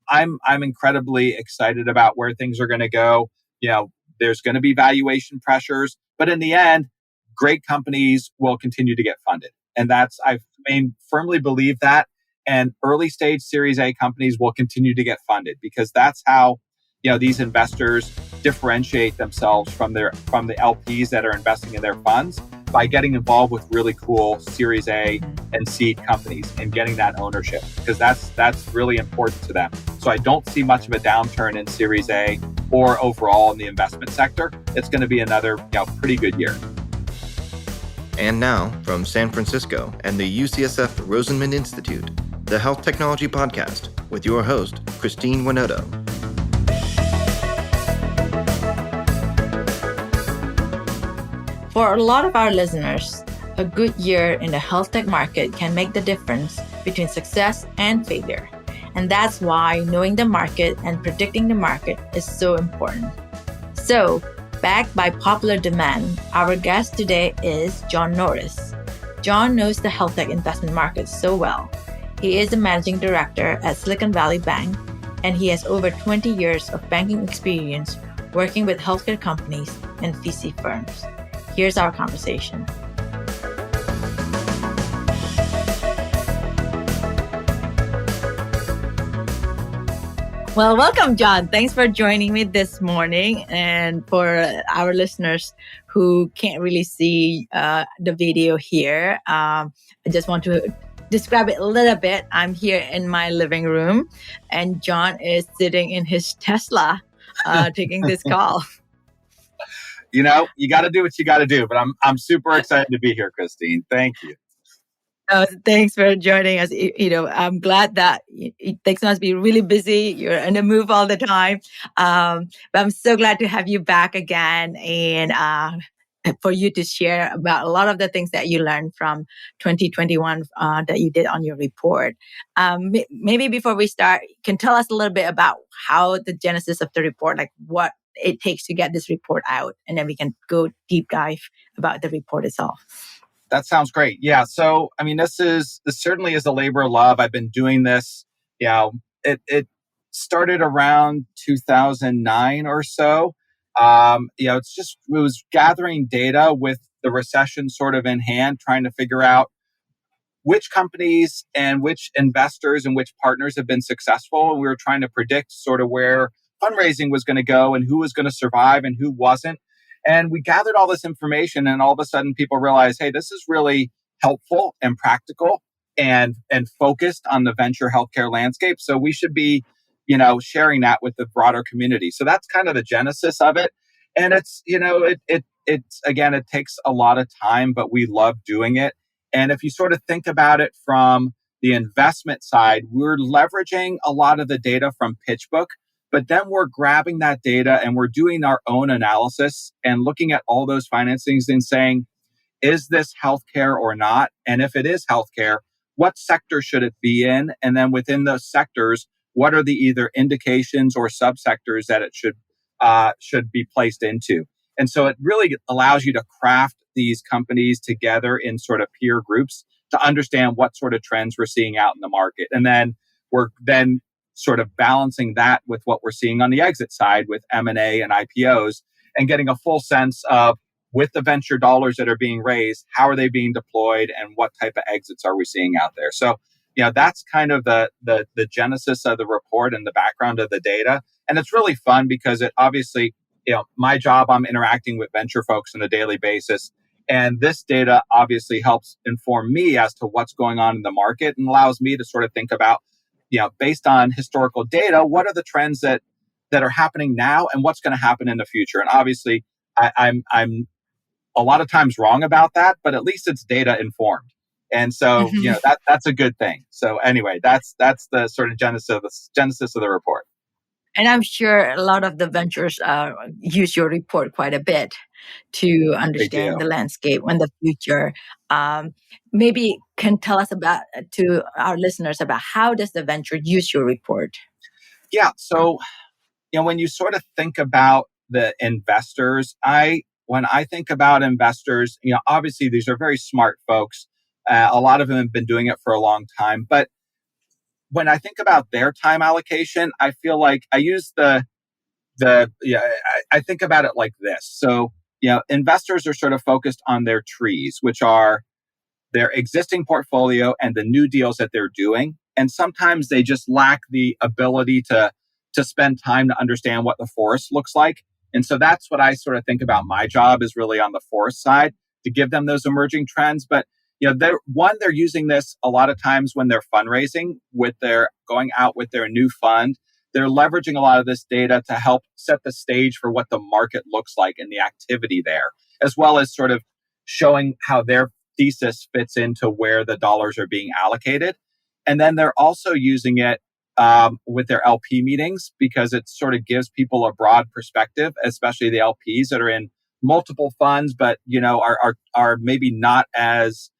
I'm incredibly excited about where things are going to go. There's going to be valuation pressures, but in the end, great companies will continue to get funded. And I firmly believe that. And early stage Series A companies will continue to get funded because that's how these investors differentiate themselves from the LPs that are investing in their funds by getting involved with really cool Series A and seed companies and getting that ownership, because that's really important to them. So I don't see much of a downturn in Series A or overall in the investment sector. It's going to be another pretty good year. And now, from San Francisco and the UCSF Rosenman Institute, the Health Technology Podcast with your host, Christine Winoto. For a lot of our listeners, a good year in the health tech market can make the difference between success and failure. And that's why knowing the market and predicting the market is so important. So, backed by popular demand, our guest today is John Norris. John knows the health tech investment market so well. He is the managing director at Silicon Valley Bank, and he has over 20 years of banking experience working with healthcare companies and VC firms. Here's our conversation. Well, welcome, John. Thanks for joining me this morning. And for our listeners who can't really see the video here, I just want to describe it a little bit. I'm here in my living room, and John is sitting in his Tesla taking this call. You got to do what you got to do, but I'm super excited to be here, Christine. Thank you. Thanks for joining us. I'm glad that things must be really busy. You're in the move all the time. But I'm so glad to have you back again and for you to share about a lot of the things that you learned from 2021 that you did on your report. Maybe before we start, can tell us a little bit about how the genesis of the report, like what it takes to get this report out, and then we can go deep dive about the report itself. That sounds great. Yeah. So, this certainly is a labor of love. I've been doing this. It started around 2009 or so. It was gathering data with the recession sort of in hand, trying to figure out which companies and which investors and which partners have been successful. And we were trying to predict sort of where fundraising was going to go and who was going to survive and who wasn't. And we gathered all this information, and all of a sudden people realized, hey, this is really helpful and practical and focused on the venture healthcare landscape. So we should be, sharing that with the broader community. So that's kind of the genesis of it. And it's, it takes a lot of time, but we love doing it. And if you sort of think about it from the investment side, we're leveraging a lot of the data from PitchBook. But then we're grabbing that data and we're doing our own analysis and looking at all those financings and saying, is this healthcare or not? And if it is healthcare, what sector should it be in? And then within those sectors, what are the either indications or subsectors that it should be placed into? And so it really allows you to craft these companies together in sort of peer groups to understand what sort of trends we're seeing out in the market. And then we're sort of balancing that with what we're seeing on the exit side with M&A and IPOs, and getting a full sense of, with the venture dollars that are being raised, how are they being deployed and what type of exits are we seeing out there? So, that's kind of the genesis of the report and the background of the data. And it's really fun because it obviously, my job, I'm interacting with venture folks on a daily basis. And this data obviously helps inform me as to what's going on in the market and allows me to sort of think about, based on historical data, what are the trends that are happening now and what's going to happen in the future? And obviously, I'm a lot of times wrong about that, but at least it's data informed. And so, that's a good thing. So anyway, that's the sort of genesis of the report. And I'm sure a lot of the ventures use your report quite a bit to understand the landscape and the future. Maybe can tell us to our listeners about how does the venture use your report? Yeah. So, when you sort of think about the investors, when I think about investors, obviously these are very smart folks. A lot of them have been doing it for a long time. But when I think about their time allocation, I feel like I use I think about it like this. So, investors are sort of focused on their trees, which are their existing portfolio and the new deals that they're doing. And sometimes they just lack the ability to spend time to understand what the forest looks like. And so that's what I sort of think about my job is really on the forest side to give them those emerging trends. But they're using this a lot of times when they're fundraising with their going out with their new fund. They're leveraging a lot of this data to help set the stage for what the market looks like and the activity there, as well as sort of showing how their thesis fits into where the dollars are being allocated. And then they're also using it with their LP meetings because it sort of gives people a broad perspective, especially the LPs that are in multiple funds, but are maybe not as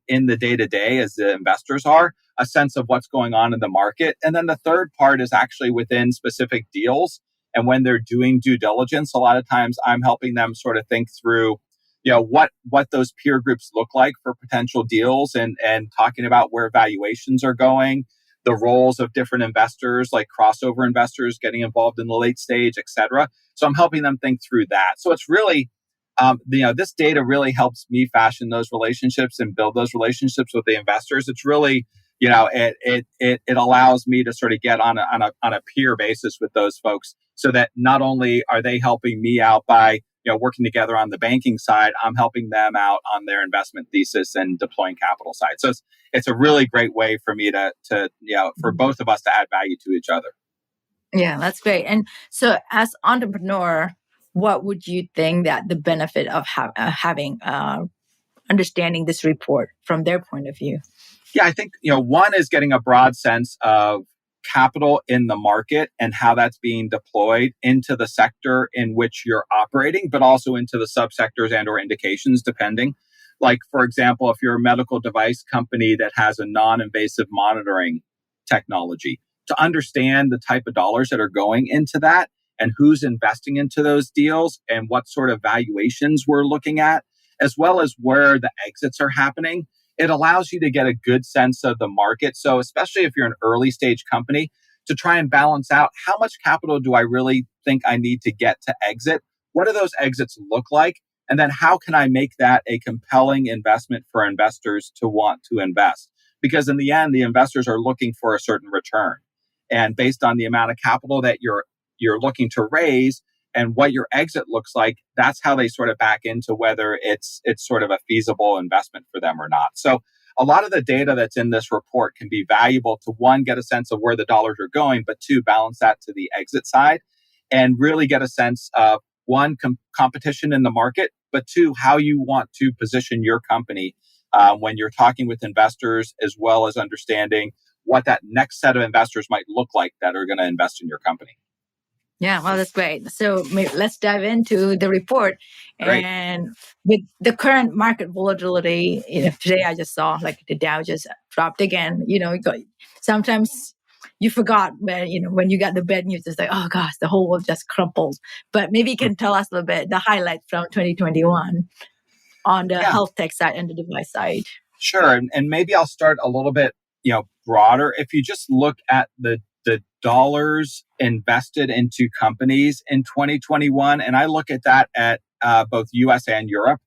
in the day to day as the investors are, a sense of what's going on in the market. And then the third part is actually within specific deals. And when they're doing due diligence, a lot of times I'm helping them sort of think through what those peer groups look like for potential deals and talking about where valuations are going, the roles of different investors like crossover investors getting involved in the late stage, et cetera. So I'm helping them think through that. So it's really, this data really helps me fashion those relationships and build those relationships with the investors. It's really, it allows me to sort of get on a peer basis with those folks so that not only are they helping me out by working together on the banking side, I'm helping them out on their investment thesis and deploying capital side. So it's a really great way for me to for both of us to add value to each other. Yeah, that's great. And so as entrepreneur, what would you think that the benefit of having understanding this report from their point of view? Yeah, I think, one is getting a broad sense of capital in the market and how that's being deployed into the sector in which you're operating, but also into the subsectors and or indications, depending. Like, for example, if you're a medical device company that has a non-invasive monitoring technology, to understand the type of dollars that are going into that and who's investing into those deals and what sort of valuations we're looking at, as well as where the exits are happening, it allows you to get a good sense of the market. So especially if you're an early stage company, to try and balance out how much capital do I really think I need to get to exit? What do those exits look like? And then how can I make that a compelling investment for investors to want to invest? Because in the end, the investors are looking for a certain return. And based on the amount of capital that you're looking to raise and what your exit looks like, that's how they sort of back into whether it's sort of a feasible investment for them or not. So a lot of the data that's in this report can be valuable to, one, get a sense of where the dollars are going, but two, balance that to the exit side and really get a sense of, one, competition in the market, but two, how you want to position your company when you're talking with investors, as well as understanding what that next set of investors might look like that are going to invest in your company. Yeah, well, that's great. So let's dive into the report. Great. And with the current market volatility, today I just saw like the Dow just dropped again. Sometimes you forgot when you got the bad news, it's like, oh gosh, the whole world just crumpled. But maybe you can tell us a little bit the highlights from 2021 on the health tech side and the device side. Sure, and maybe I'll start a little bit broader. If you just look at the dollars invested into companies in 2021, and I look at that at both US and Europe,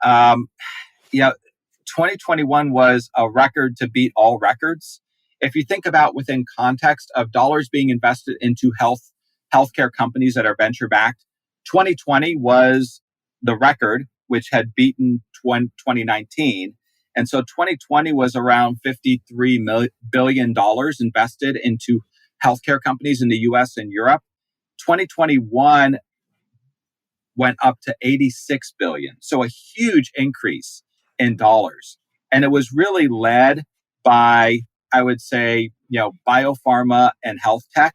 2021 was a record to beat all records. If you think about within context of dollars being invested into healthcare companies that are venture backed, 2020 was the record, which had beaten 2019. And so 2020 was around $53 billion invested into healthcare companies in the US and Europe. 2021 went up to 86 billion. So a huge increase in dollars. And it was really led by, I would say, biopharma and health tech.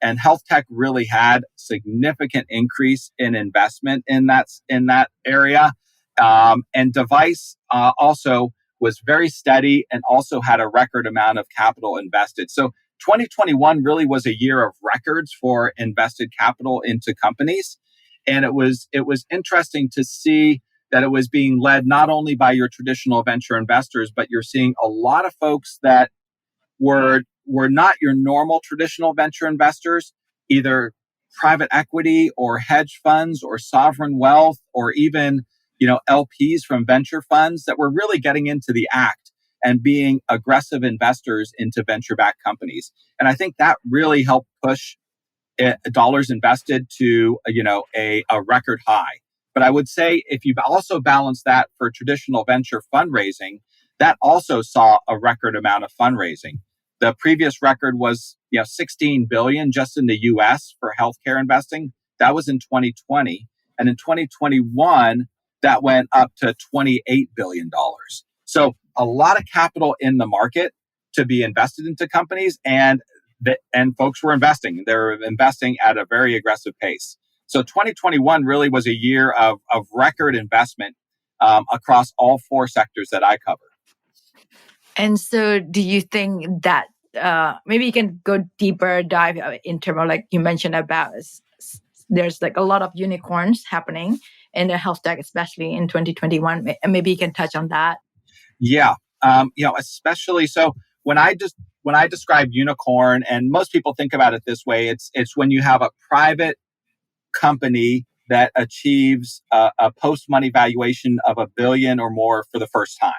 And health tech really had significant increase in investment in that area. And device also was very steady and also had a record amount of capital invested. So 2021 really was a year of records for invested capital into companies. And it was interesting to see that it was being led not only by your traditional venture investors, but you're seeing a lot of folks that were were not your normal traditional venture investors, either private equity or hedge funds or sovereign wealth or even, LPs from venture funds that were really getting into the act and being aggressive investors into venture-backed companies. And I think that really helped push dollars invested to a record high. But I would say if you've also balanced that for traditional venture fundraising, that also saw a record amount of fundraising. The previous record was 16 billion just in the US for healthcare investing. That was in 2020. And in 2021, that went up to $28 billion. So a lot of capital in the market to be invested into companies, and folks were investing. They're investing at a very aggressive pace. So 2021 really was a year of record investment across all four sectors that I cover. And so do you think that maybe you can go deeper dive in terms of, like you mentioned about, there's like a lot of unicorns happening in the health tech, especially in 2021. And maybe you can touch on that. Yeah. Especially so when I describe unicorn, and most people think about it this way, it's when you have a private company that achieves a post-money valuation of $1 billion or more for the first time,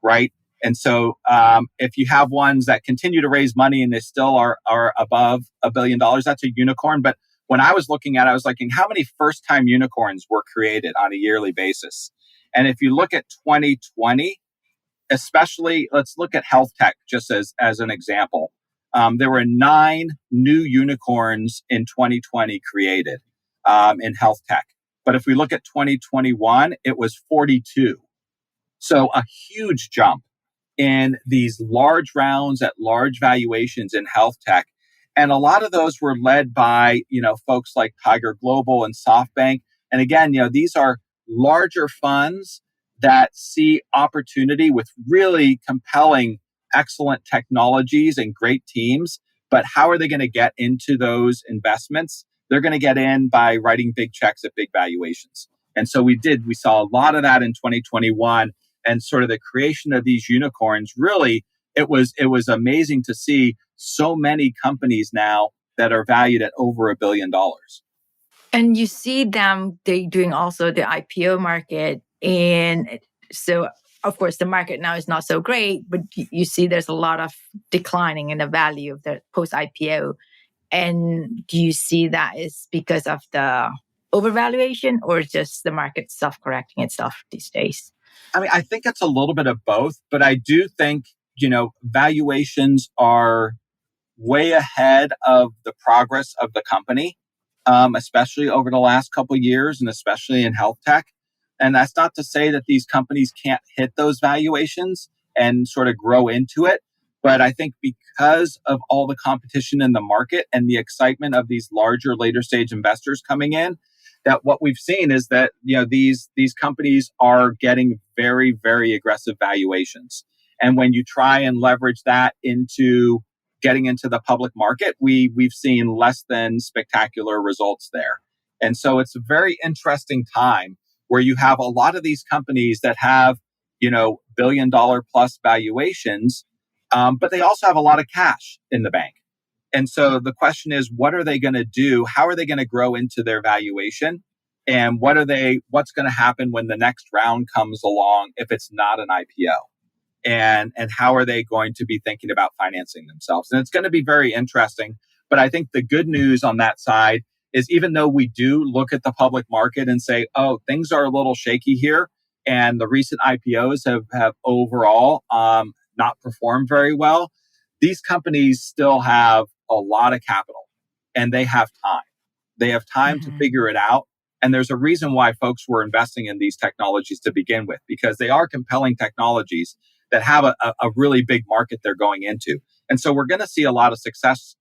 right? And so if you have ones that continue to raise money and they still are above $1 billion, that's a unicorn. But when I was looking at it, I was looking, how many first-time unicorns were created on a yearly basis? And if you look at 2020, especially, let's look at health tech just as an example. There were 9 new unicorns in 2020 created in health tech. But if we look at 2021, it was 42. So a huge jump in these large rounds at large valuations in health tech. And a lot of those were led by, folks like Tiger Global and SoftBank. And again, these are larger funds that see opportunity with really compelling, excellent technologies and great teams. But how are they going to get into those investments? They're going to get in by writing big checks at big valuations. And so we saw a lot of that in 2021. And sort of the creation of these unicorns, really, it was amazing to see so many companies now that are valued at over $1 billion. And you see them, they doing also the IPO market. And so, of course, the market now is not so great, but you see there's a lot of declining in the value of the post-IPO. And do you see that is because of the overvaluation or just the market self-correcting itself these days? I mean, I think it's a little bit of both, but I do think, valuations are way ahead of the progress of the company, especially over the last couple of years and especially in health tech. And that's not to say that these companies can't hit those valuations and sort of grow into it. But I think because of all the competition in the market and the excitement of these larger later stage investors coming in, that what we've seen is that these companies are getting very, very aggressive valuations. And when you try and leverage that into getting into the public market, we've seen less than spectacular results there. And so it's a very interesting time where you have a lot of these companies that have $1 billion plus valuations, but they also have a lot of cash in the bank. And so the question is, what are they going to do? How are they going to grow into their valuation? And what's going to happen when the next round comes along if it's not an IPO? And how are they going to be thinking about financing themselves? And it's going to be very interesting. But I think the good news on that side is, even though we do look at the public market and say, oh, things are a little shaky here, and the recent IPOs have overall not performed very well, these companies still have a lot of capital and they have time. They have time to figure it out. And there's a reason why folks were investing in these technologies to begin with, because they are compelling technologies that have a really big market they're going into. And so we're going to see a lot of success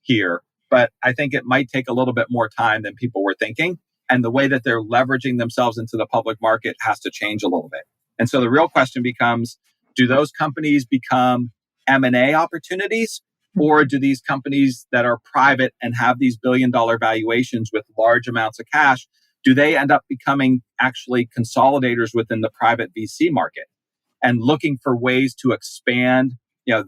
here, but I think it might take a little bit more time than people were thinking. And the way that they're leveraging themselves into the public market has to change a little bit. And so the real question becomes, do those companies become M&A opportunities, or do these companies that are private and have these billion-dollar valuations with large amounts of cash, do they end up becoming actually consolidators within the private VC market and looking for ways to expand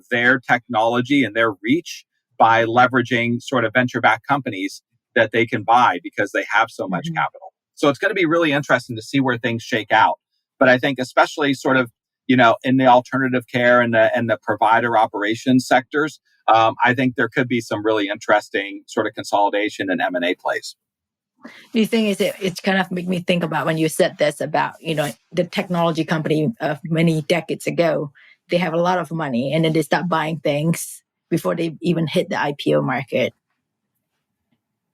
their technology and their reach by leveraging sort of venture-backed companies that they can buy because they have so much capital. So it's going to be really interesting to see where things shake out. But I think especially sort of, in the alternative care and the provider operations sectors, I think there could be some really interesting sort of consolidation and M&A plays. Do you think it's kind of make me think about when you said this about, the technology company of many decades ago, they have a lot of money and then they start buying things before they even hit the IPO market.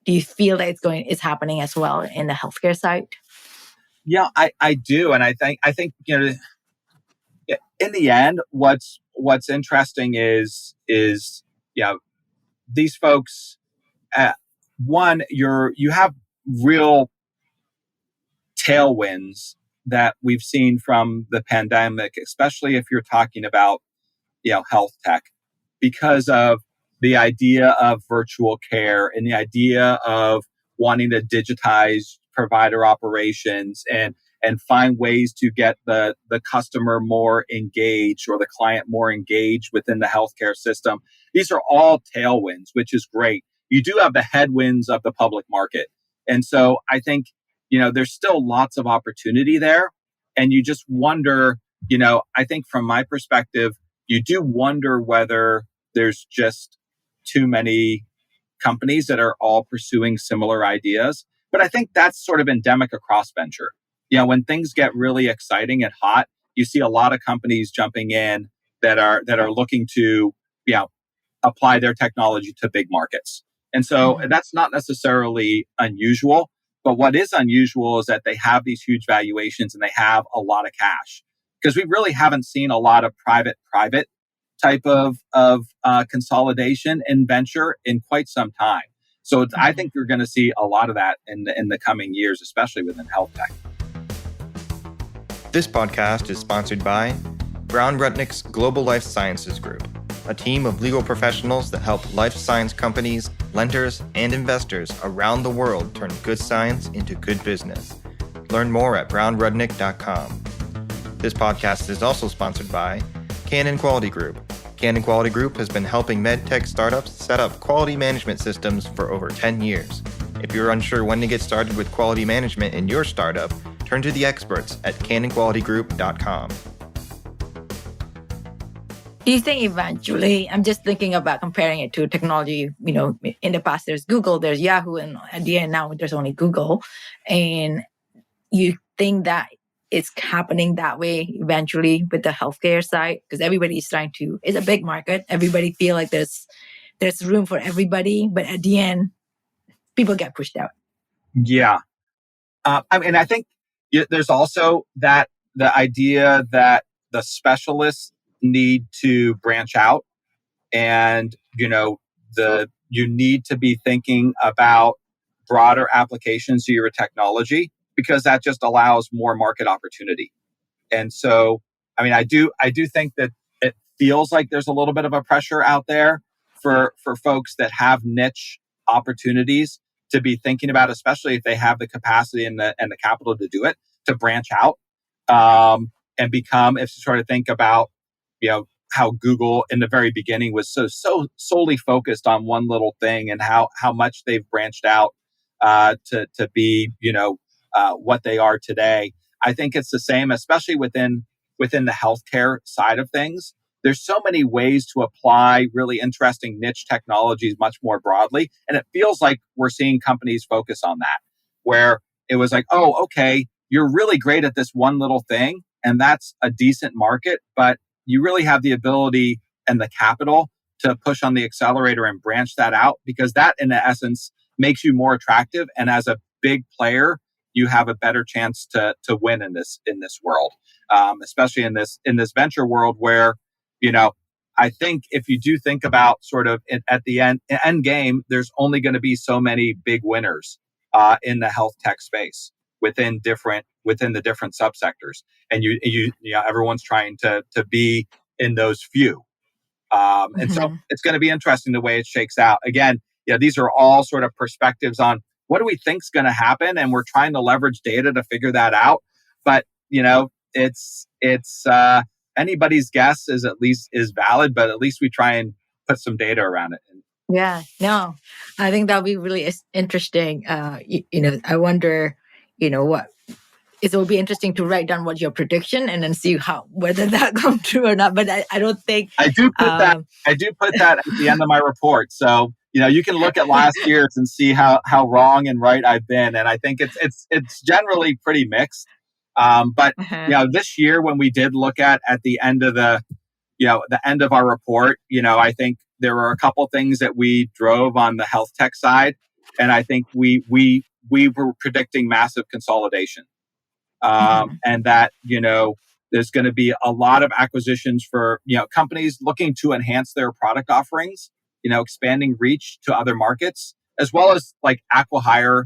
Do you feel that it's happening as well in the healthcare side? Yeah, I do. And I think, in the end, what's interesting is, these folks, one, you have real tailwinds that we've seen from the pandemic, especially if you're talking about, health tech, because of the idea of virtual care and the idea of wanting to digitize provider operations and find ways to get the customer more engaged or the client more engaged within the healthcare system. These are all tailwinds, which is great. You do have the headwinds of the public market. And so I think, there's still lots of opportunity there. And you just wonder, I think from my perspective, you do wonder whether there's just too many companies that are all pursuing similar ideas. But I think that's sort of endemic across venture. When things get really exciting and hot, you see a lot of companies jumping in that are looking to, apply their technology to big markets. And so that's not necessarily unusual. But what is unusual is that they have these huge valuations and they have a lot of cash, because we really haven't seen a lot of private type of consolidation in venture in quite some time. So I think you're going to see a lot of that in the coming years, especially within health tech. This podcast is sponsored by Brown Rudnick's Global Life Sciences Group, a team of legal professionals that help life science companies, lenders, and investors around the world turn good science into good business. Learn more at brownrudnick.com. This podcast is also sponsored by Canon Quality Group. Canon Quality Group has been helping medtech startups set up quality management systems for over 10 years. If you're unsure when to get started with quality management in your startup, turn to the experts at canonqualitygroup.com. Do you think eventually, I'm just thinking about comparing it to technology, in the past there's Google, there's Yahoo, and at the end now there's only Google. And you think that it's happening that way eventually with the healthcare side? Because everybody's it's a big market. Everybody feel like there's room for everybody, but at the end, people get pushed out. Yeah. I think there's also the idea that the specialists need to branch out, and you need to be thinking about broader applications to your technology, because that just allows more market opportunity. And so I do think that it feels like there's a little bit of a pressure out there for folks that have niche opportunities to be thinking about, especially if they have the capacity and the capital to do it, to branch out and become, if you sort of think about, how Google in the very beginning was so solely focused on one little thing, and how much they've branched out to be, what they are today. I think it's the same, especially within the healthcare side of things. There's so many ways to apply really interesting niche technologies much more broadly. And it feels like we're seeing companies focus on that, where it was like, oh, okay, you're really great at this one little thing, and that's a decent market, but you really have the ability and the capital to push on the accelerator and branch that out, because that, in essence, makes you more attractive. And as a big player, you have a better chance to win in this world, especially in this venture world, where I think if you do think about sort of at the end game, there's only going to be so many big winners in the health tech space within the different subsectors, and everyone's trying to be in those few. And so it's going to be interesting the way it shakes out. Again, these are all sort of perspectives on what do we think is going to happen, and we're trying to leverage data to figure that out. But it's anybody's guess is valid, but at least we try and put some data around it. Yeah, no, I think that'll be really interesting. I wonder, what it will be interesting to write down what your prediction and then see whether that comes true or not. But I don't think I do put that. I do put that at the end of my report. So you can look at last year's and see how wrong and right I've been, and I think it's generally pretty mixed. But this year when we did look at the end of the end of our report, I think there were a couple things that we drove on the health tech side, and I think we were predicting massive consolidation. And that there's going to be a lot of acquisitions for companies looking to enhance their product offerings, expanding reach to other markets, as well as like acquihire,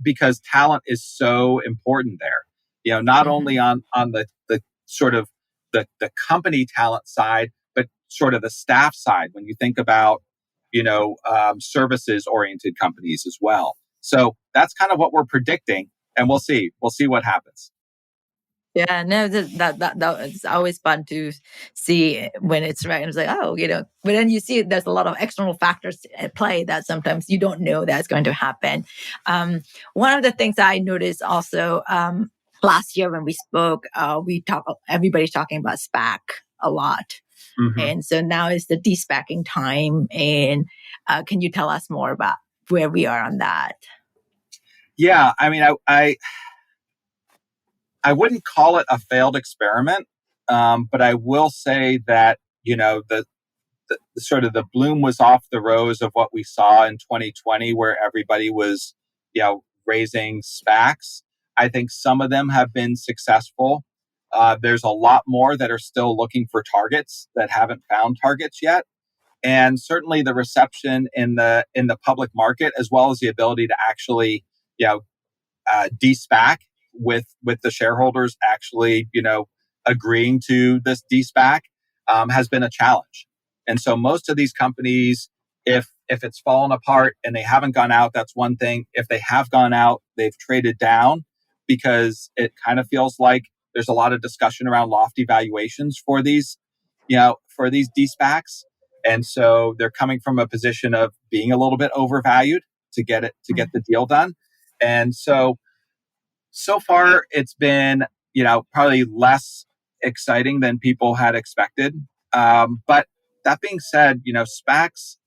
because talent is so important there. Not only on the sort of the company talent side, but sort of the staff side when you think about services oriented companies as well. So that's kind of what we're predicting. And we'll see what happens. Yeah, no, that is always fun to see when it's right. And it's like, but then you see there's a lot of external factors at play that sometimes you don't know that's going to happen. One of the things I noticed also last year when we spoke, everybody's talking about SPAC a lot. Mm-hmm. And so now is the de-SPACing time. And can you tell us more about where we are on that? Yeah, I mean, I wouldn't call it a failed experiment, but I will say that the sort of the bloom was off the rose of what we saw in 2020, where everybody was raising SPACs. I think some of them have been successful. There's a lot more that are still looking for targets that haven't found targets yet, and certainly the reception in the public market, as well as the ability to actually de-SPAC with the shareholders actually, agreeing to this de-SPAC has been a challenge. And so most of these companies, if it's fallen apart and they haven't gone out, that's one thing. If they have gone out, they've traded down because it kind of feels like there's a lot of discussion around lofty valuations for these de-SPACs. And so they're coming from a position of being a little bit overvalued to get the deal done. And so far it's been, probably less exciting than people had expected. But that being said, SPACs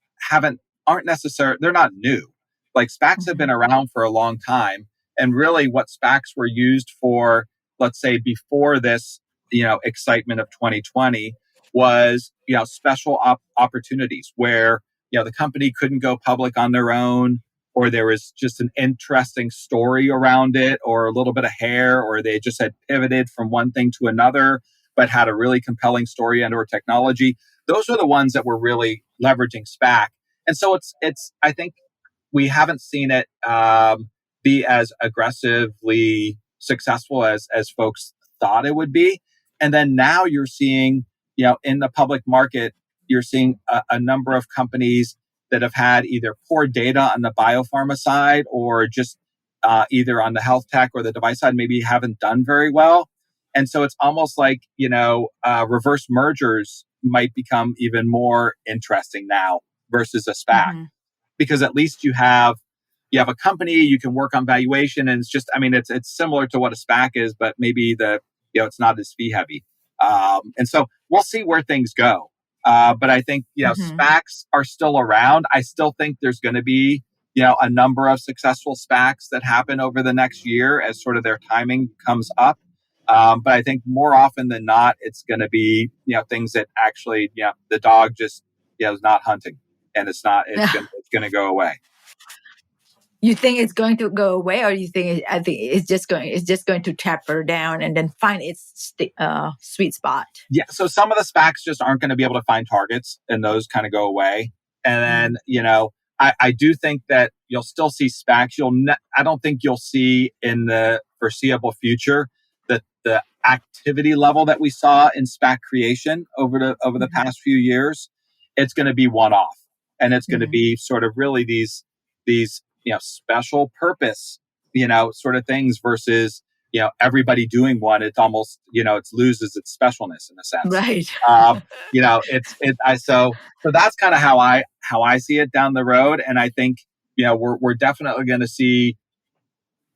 aren't necessarily, they're not new. Like SPACs have been around for a long time. And really what SPACs were used for, let's say before this, excitement of 2020 was, special opportunities where, the company couldn't go public on their own, or there was just an interesting story around it, or a little bit of hair, or they just had pivoted from one thing to another, but had a really compelling story and or technology. Those are the ones that were really leveraging SPAC. And so it's I think we haven't seen it be as aggressively successful as folks thought it would be. And then now you're seeing, in the public market, you're seeing a number of companies that have had either poor data on the biopharma side or just either on the health tech or the device side, maybe haven't done very well. And so it's almost like, reverse mergers might become even more interesting now versus a SPAC, because at least you have a company, you can work on valuation, and it's just, it's similar to what a SPAC is, but maybe it's not as fee heavy. And so we'll see where things go. But I think, SPACs are still around. I still think there's going to be, a number of successful SPACs that happen over the next year as sort of their timing comes up. But I think more often than not, it's going to be, things that actually, the dog just, is not hunting, and it's going to go away. You think it's going to go away, or you think I think it's just going to taper down and then find its sweet spot? Yeah. So some of the SPACs just aren't going to be able to find targets, and those kind of go away. And then I do think that you'll still see SPACs. I don't think you'll see in the foreseeable future that the activity level that we saw in SPAC creation over the past few years. It's going to be one off, and it's going to be sort of really these special purpose, sort of things versus everybody doing one, it's almost, it loses its specialness in a sense. Right. So that's kind of how I see it down the road. And I think, we're definitely going to see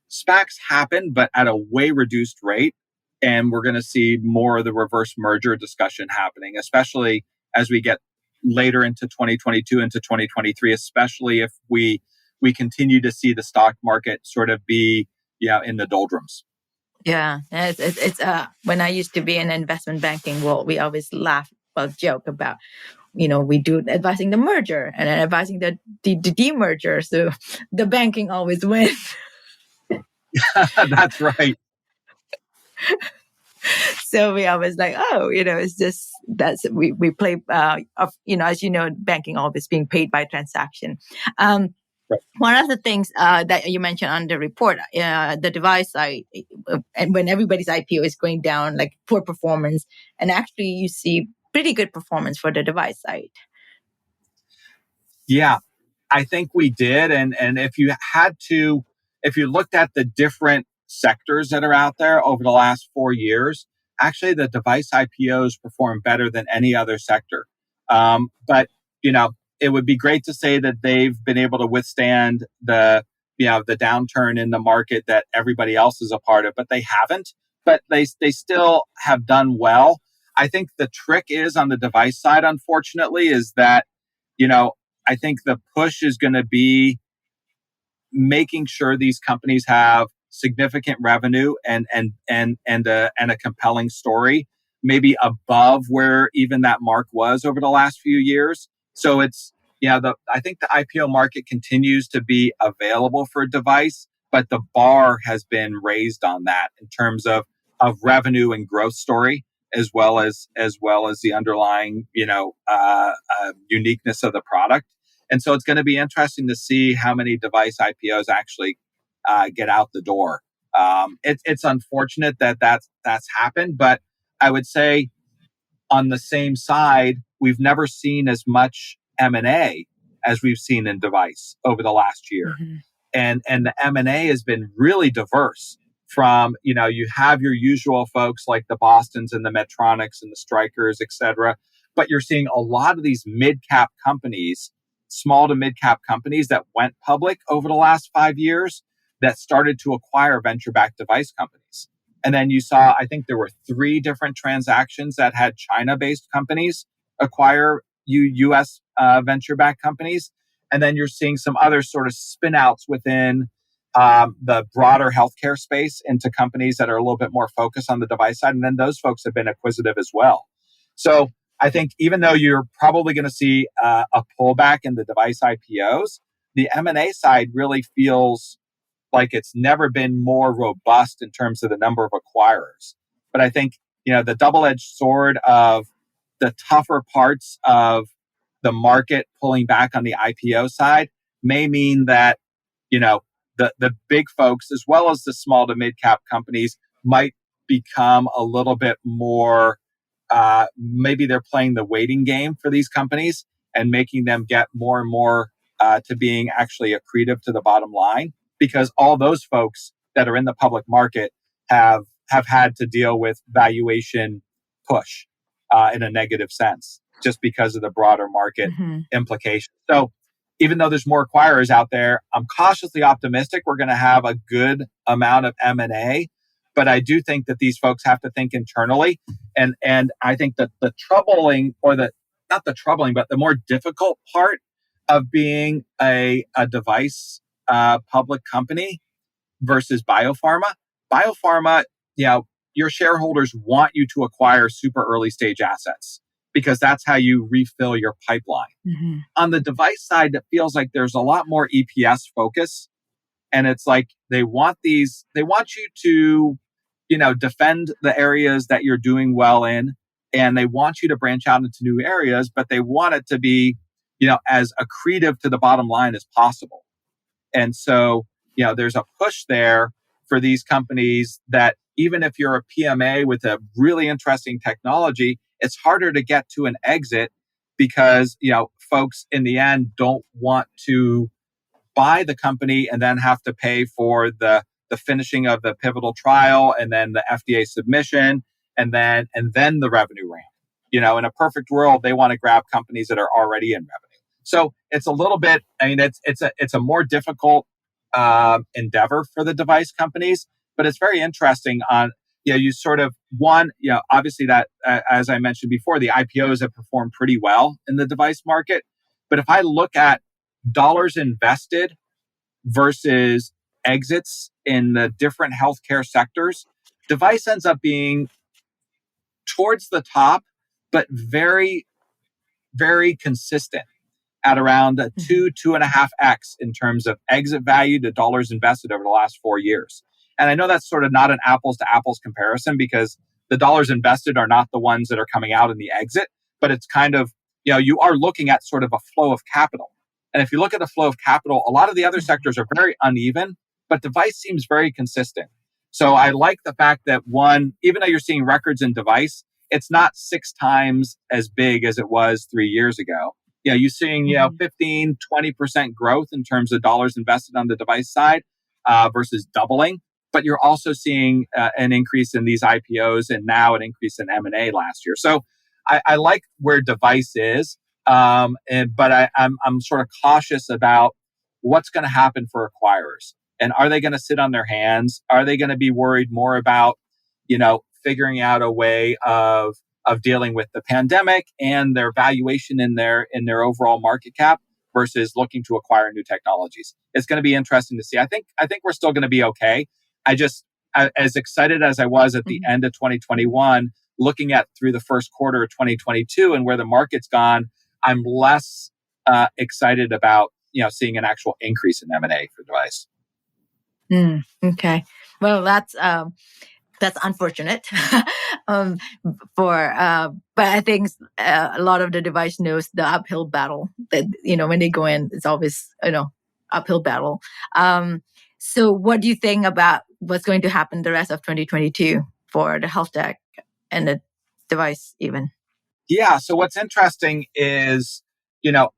SPACs happen, but at a way reduced rate. And we're going to see more of the reverse merger discussion happening, especially as we get later into 2022, into 2023, especially if we continue to see the stock market sort of be, in the doldrums. Yeah, it's when I used to be in investment banking world, we always laugh, well, joke about, we do advising the merger and then advising the demerger. So the banking always wins. That's right. So we always like, it's just we play, as you know, banking always being paid by transaction. Right. One of the things that you mentioned on the report, the device side, and when everybody's IPO is going down, like poor performance, and actually you see pretty good performance for the device side. Yeah, I think we did. And if you looked at the different sectors that are out there over the last 4 years, actually the device IPOs perform better than any other sector. But, it would be great to say that they've been able to withstand the downturn in the market that everybody else is a part of, but they haven't. But they still have done well. I think the trick is on the device side, unfortunately, is that, I think the push is going to be making sure these companies have significant revenue and a compelling story, maybe above where even that mark was over the last few years. So it's I think the IPO market continues to be available for a device, but the bar has been raised on that in terms of revenue and growth story, as well as the underlying uniqueness of the product. And so it's going to be interesting to see how many device IPOs actually get out the door. It's unfortunate that that's happened, but I would say on the same side, we've never seen as much M&A as we've seen in device over the last year. Mm-hmm. And the M&A has been really diverse from, you have your usual folks like the Bostons and the Medtronics and the Strikers, et cetera. But you're seeing a lot of these mid-cap companies, small to mid-cap companies that went public over the last 5 years that started to acquire venture-backed device companies. And then you saw, I think there were 3 different transactions that had China-based companies acquire U.S. Venture-backed companies. And then you're seeing some other sort of spin-outs within the broader healthcare space into companies that are a little bit more focused on the device side. And then those folks have been acquisitive as well. So I think even though you're probably going to see a pullback in the device IPOs, the M&A side really feels like it's never been more robust in terms of the number of acquirers. But I think, the double-edged sword of the tougher parts of the market pulling back on the IPO side may mean that, the big folks, as well as the small to mid-cap companies, might become a little bit more, maybe they're playing the waiting game for these companies and making them get more and more to being actually accretive to the bottom line, because all those folks that are in the public market have had to deal with valuation push in a negative sense, just because of the broader market implications. So even though there's more acquirers out there, I'm cautiously optimistic we're going to have a good amount of M&A. But I do think that these folks have to think internally. And I think that the troubling, or not the troubling, but the more difficult part of being a device public company versus biopharma. Biopharma, your shareholders want you to acquire super early stage assets because that's how you refill your pipeline. Mm-hmm. On the device side, it feels like there's a lot more EPS focus. And it's like they want you to, defend the areas that you're doing well in, and they want you to branch out into new areas, but they want it to be, as accretive to the bottom line as possible. And so, there's a push there for these companies that even if you're a PMA with a really interesting technology, it's harder to get to an exit because, folks in the end don't want to buy the company and then have to pay for the the finishing of the pivotal trial, and then the FDA submission, and then the revenue ramp. In a perfect world, they want to grab companies that are already in revenue. So it's a little bit. I mean, it's a more difficult endeavor for the device companies, but it's very interesting. You sort of obviously that as I mentioned before, the IPOs have performed pretty well in the device market. But if I look at dollars invested versus exits in the different healthcare sectors, device ends up being towards the top, but very, very consistent at around 2.5x in terms of exit value to dollars invested over the last 4 years. And I know that's sort of not an apples to apples comparison because the dollars invested are not the ones that are coming out in the exit, but it's kind of, you are looking at sort of a flow of capital. And if you look at the flow of capital, a lot of the other sectors are very uneven, but device seems very consistent. So I like the fact that one, even though you're seeing records in device, it's not 6 times as big as it was 3 years ago. You're seeing 15, 20% growth in terms of dollars invested on the device side versus doubling. But you're also seeing an increase in these IPOs and now an increase in M&A last year. So I like where device is, but I'm sort of cautious about what's going to happen for acquirers. And are they going to sit on their hands? Are they going to be worried more about, figuring out a way of dealing with the pandemic and their valuation in their overall market cap versus looking to acquire new technologies? It's going to be interesting to see. I think we're still going to be okay. As excited as I was at the end of 2021, looking at through the first quarter of 2022 and where the market's gone, I'm less excited about seeing an actual increase in M&A for device. Okay, well that's unfortunate. But I think a lot of the device knows the uphill battle that when they go in, it's always uphill battle. So what do you think about what's going to happen the rest of 2022 for the health tech and the device even? Yeah. So what's interesting is,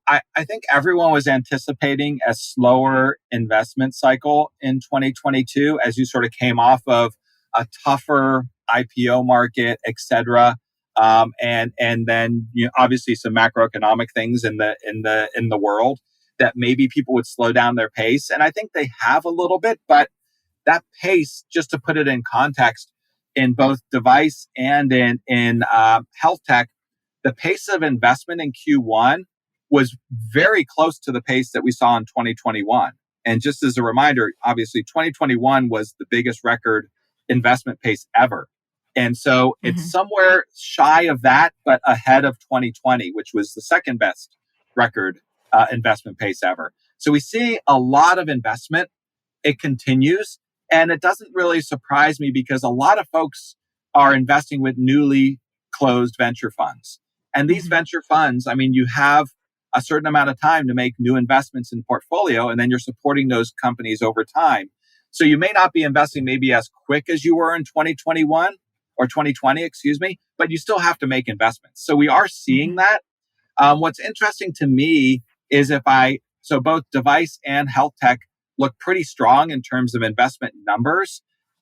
I think everyone was anticipating a slower investment cycle in 2022 as you sort of came off of a tougher IPO market, et cetera. And then obviously some macroeconomic things in the world that maybe people would slow down their pace. And I think they have a little bit, but that pace, just to put it in context, in both device and in health tech, the pace of investment in Q1 was very close to the pace that we saw in 2021. And just as a reminder, obviously 2021 was the biggest record investment pace ever. And so it's somewhere shy of that, but ahead of 2020, which was the second best record investment pace ever. So we see a lot of investment. It continues. And it doesn't really surprise me because a lot of folks are investing with newly closed venture funds. And these venture funds, I mean, you have a certain amount of time to make new investments in portfolio, and then you're supporting those companies over time. So you may not be investing maybe as quick as you were in 2021 or 2020, but you still have to make investments. So we are seeing that. What's interesting to me is so both device and health tech look pretty strong in terms of investment numbers.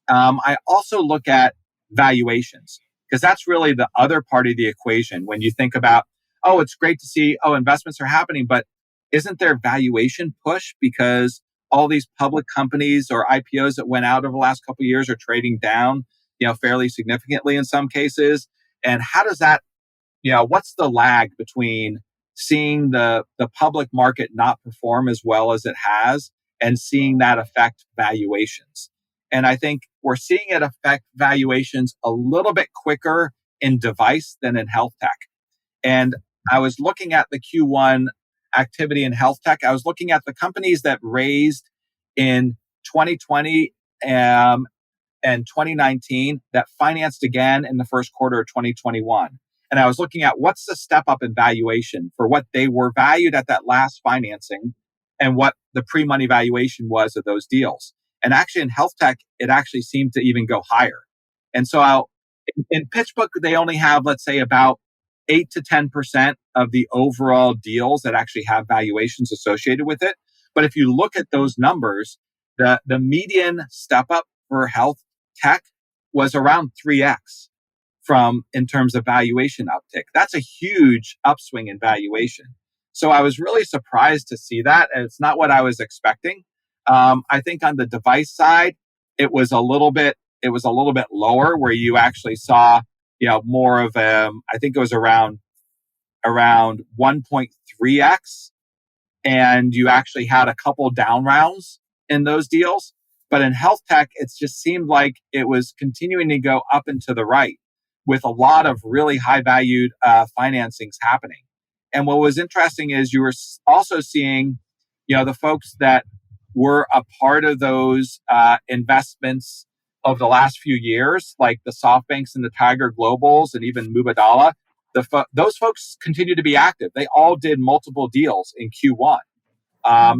I also look at valuations because that's really the other part of the equation. When you think about, it's great to see, investments are happening, but isn't there valuation push because all these public companies or IPOs that went out over the last couple of years are trading down, fairly significantly in some cases? And how does that, what's the lag between seeing the public market not perform as well as it has and seeing that affect valuations? And I think we're seeing it affect valuations a little bit quicker in device than in health tech. And I was looking at the Q1 activity in health tech. I was looking at the companies that raised in 2020 and 2019 that financed again in the first quarter of 2021. And I was looking at what's the step up in valuation for what they were valued at that last financing and what the pre-money valuation was of those deals. And actually in health tech, it actually seemed to even go higher. And so in PitchBook, they only have, let's say, about 8 to 10% of the overall deals that actually have valuations associated with it. But if you look at those numbers, the median step up for health tech was around 3x from in terms of valuation uptick. That's a huge upswing in valuation. So I was really surprised to see that. And it's not what I was expecting. I think on the device side, it was a little bit lower where you actually saw, more of I think it was around 1.3x, and you actually had a couple down rounds in those deals. But in health tech, it just seemed like it was continuing to go up and to the right with a lot of really high valued financings happening. And what was interesting is you were also seeing, the folks that were a part of those investments over the last few years, like the SoftBanks and the Tiger Globals and even Mubadala, those folks continue to be active. They all did multiple deals in Q1.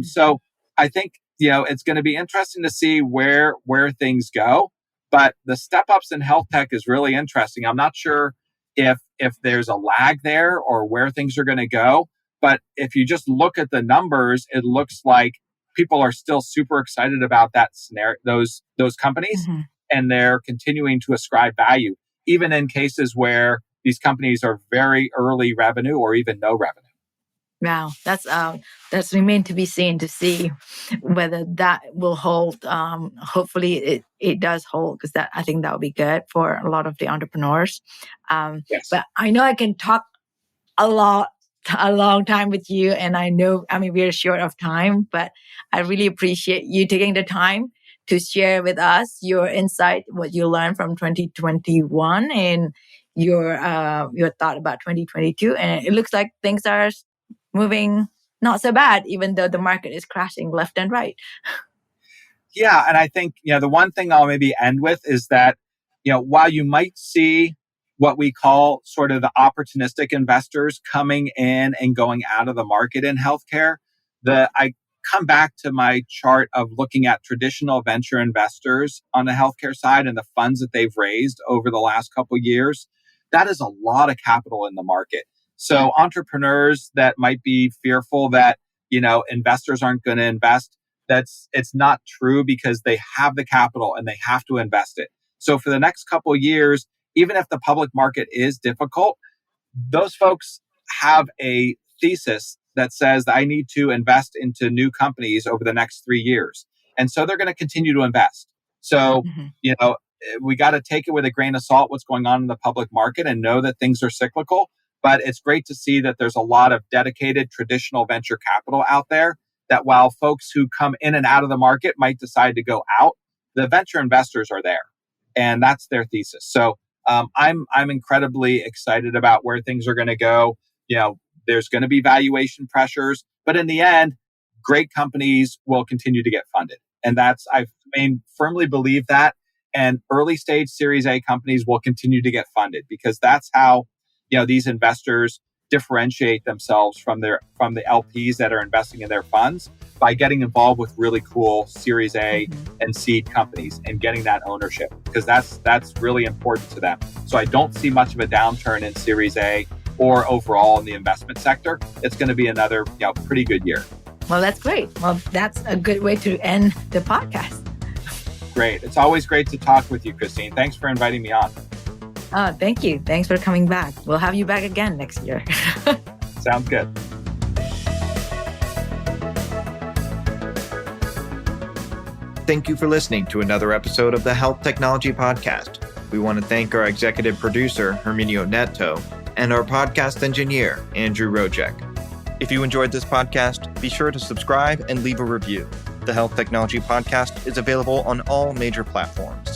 So I think, it's going to be interesting to see where things go. But the step ups in health tech is really interesting. I'm not sure if there's a lag there or where things are going to go. But if you just look at the numbers, it looks like people are still super excited about that scenario, those companies, and they're continuing to ascribe value, even in cases where these companies are very early revenue or even no revenue. Wow, that's remain to be seen to see whether that will hold. Hopefully, it does hold, because I think that would be good for a lot of the entrepreneurs. Yes. But I know I can talk a long time with you, and we're short of time, but I really appreciate you taking the time to share with us your insight, what you learned from 2021, and your thought about 2022. And it looks like things are moving not so bad, even though the market is crashing left and right. Yeah. And I think, the one thing I'll maybe end with is that, while you might see what we call sort of the opportunistic investors coming in and going out of the market in healthcare, I come back to my chart of looking at traditional venture investors on the healthcare side and the funds that they've raised over the last couple of years. That is a lot of capital in the market. So entrepreneurs that might be fearful that, investors aren't going to invest, it's not true, because they have the capital and they have to invest it. So for the next couple of years, even if the public market is difficult, those folks have a thesis that says that I need to invest into new companies over the next 3 years. And so they're going to continue to invest. So, we got to take it with a grain of salt, what's going on in the public market, and know that things are cyclical. But it's great to see that there's a lot of dedicated traditional venture capital out there, that while folks who come in and out of the market might decide to go out, the venture investors are there. And that's their thesis. So I'm incredibly excited about where things are going to go. There's going to be valuation pressures, but in the end, great companies will continue to get funded. And I firmly believe that. And early stage Series A companies will continue to get funded, because that's how, these investors differentiate themselves from the LPs that are investing in their funds, by getting involved with really cool Series A and seed companies and getting that ownership, because that's really important to them. So I don't see much of a downturn in Series A or overall in the investment sector. It's going to be another pretty good year. Well, that's great. Well, that's a good way to end the podcast. Great. It's always great to talk with you, Christine. Thanks for inviting me on. Thank you. Thanks for coming back. We'll have you back again next year. Sounds good. Thank you for listening to another episode of the Health Technology Podcast. We want to thank our executive producer, Herminio Neto, and our podcast engineer, Andrew Rojek. If you enjoyed this podcast, be sure to subscribe and leave a review. The Health Technology Podcast is available on all major platforms.